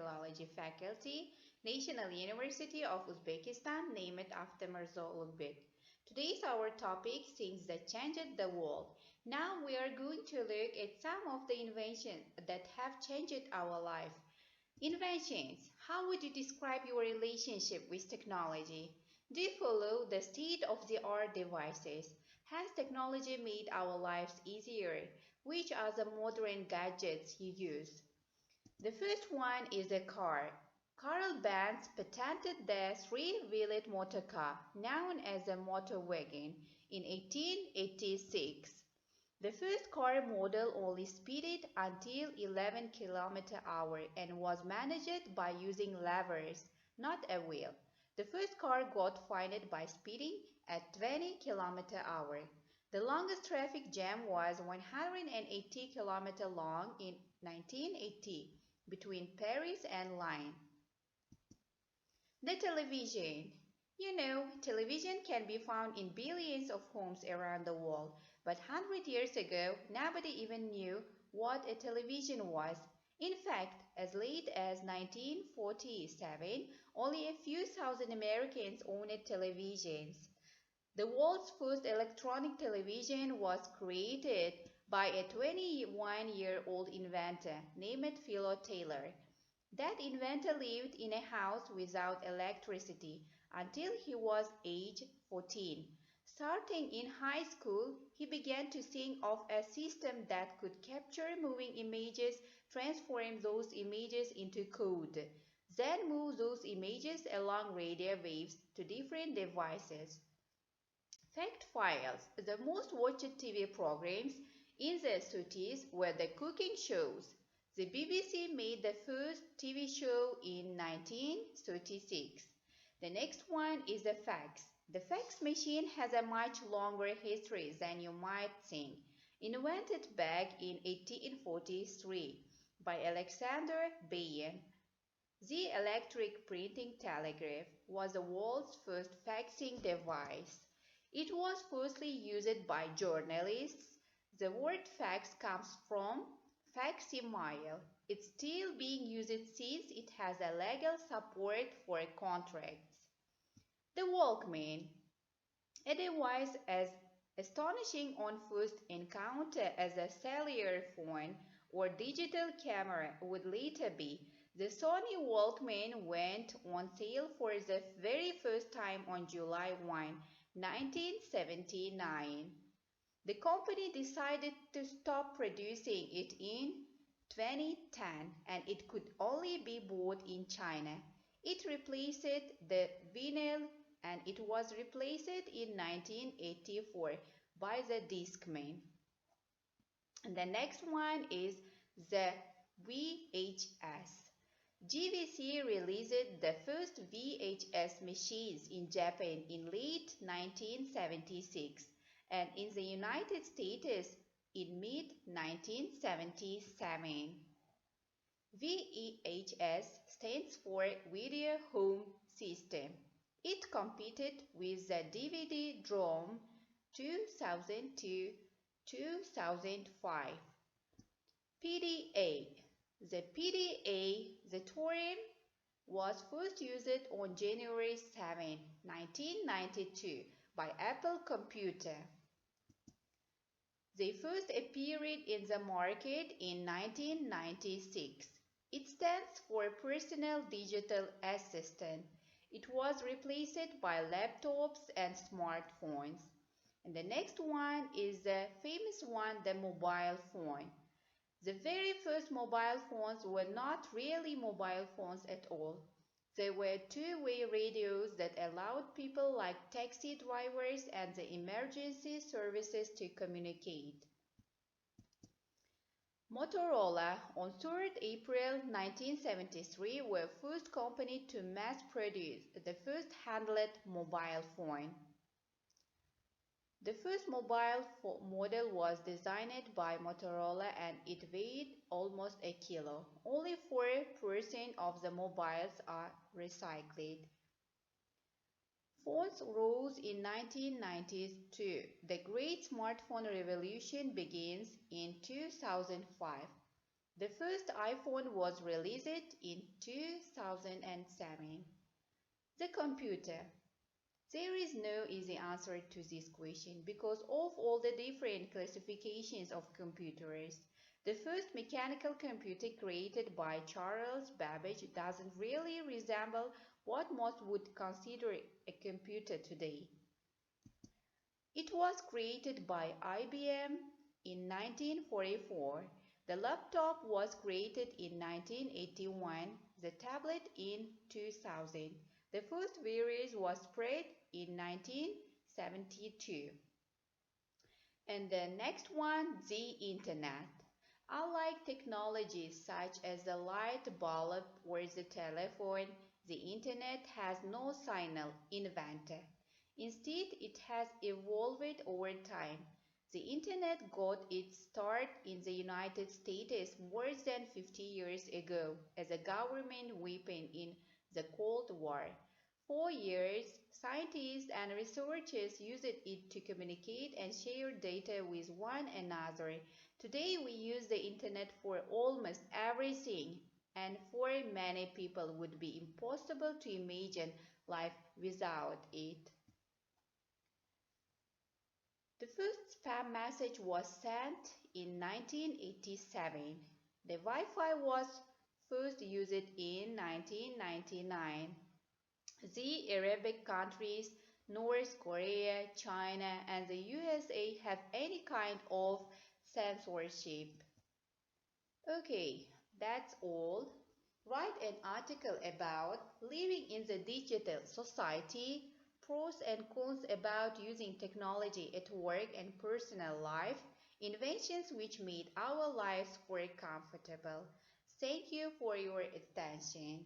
Philology faculty, National University of Uzbekistan, named after Mirza Ulugh. Today's our topic, things that changed the world. Now we are going to look at some of the inventions that have changed our life. Inventions. How would you describe your relationship with technology? Do you follow the state-of-the-art devices? Has technology made our lives easier? Which are the modern gadgets you use? The first one is a car. Carl Benz patented the three-wheeled motor car, known as a motor wagon, in 1886. The first car model only speeded until 11 km/h and was managed by using levers, not a wheel. The first car got fined by speeding at 20 km/h. The longest traffic jam was 180 km long in 1980 between Paris and Lyon. The television. You know, television can be found in billions of homes around the world, but 100 years ago, nobody even knew what a television was. In fact, as late as 1947, only a few thousand Americans owned televisions. The world's first electronic television was created by a 21-year-old inventor named Philo Taylor. That inventor lived in a house without electricity until he was age 14. Starting in high school, he began to think of a system that could capture moving images, transform those images into code, then move those images along radio waves to different devices. Fact files. The most watched TV programs in the 30s were the cooking shows. The BBC made the first TV show in 1936. The next one is the fax. The fax machine has a much longer history than you might think. Invented back in 1843 by Alexander Bayen. The electric printing telegraph was the world's first faxing device. It was firstly used by journalists. The word fax comes from facsimile. It's still being used since it has a legal support for contracts. The Walkman, a device as astonishing on first encounter as a cellular phone or digital camera would later be. The Sony Walkman went on sale for the very first time on July 1, 1979. The company decided to stop producing it in 2010 and it could only be bought in China. It replaced the vinyl and it was replaced in 1984 by the Discman. And the next one is the VHS. GVC released the first VHS machines in Japan in late 1976 and in the United States in mid-1977. VHS stands for Video Home System. It competed with the DVD-ROM 2002-2005. PDA. The PDA, the term, was first used on January 7, 1992 by Apple Computer. They first appeared in the market in 1996. It stands for Personal Digital Assistant. It was replaced by laptops and smartphones. And the next one is the famous one, the mobile phone. The very first mobile phones were not really mobile phones at all. They were two-way radios that allowed people like taxi drivers and the emergency services to communicate. Motorola, on 3rd April 1973, were first company to mass produce the first handheld mobile phone. The first mobile model was designed by Motorola and it weighed almost a kilo. Only 4% of the mobiles are recycled. Phones rose in 1992. The great smartphone revolution begins in 2005. The first iPhone was released in 2007. The computer. There is no easy answer to this question because of all the different classifications of computers. The first mechanical computer created by Charles Babbage doesn't really resemble what most would consider a computer today. It was created by IBM in 1944. The laptop was created in 1981, the tablet in 2000. The first virus was spread in 1972. And the next one, the Internet. Unlike technologies such as the light bulb or the telephone, the Internet has no single inventor. Instead, it has evolved over time. The Internet got its start in the United States more than 50 years ago as a government weapon in the Cold War. For years, scientists and researchers used it to communicate and share data with one another. Today, we use the Internet for almost everything, and for many people it would be impossible to imagine life without it. The first spam message was sent in 1987. The Wi-Fi was first used in 1999. The Arabic countries, North Korea, China, and the USA have any kind of censorship. Okay, that's all. Write an article about living in the digital society, pros and cons about using technology at work and personal life, inventions which made our lives more comfortable. Thank you for your attention.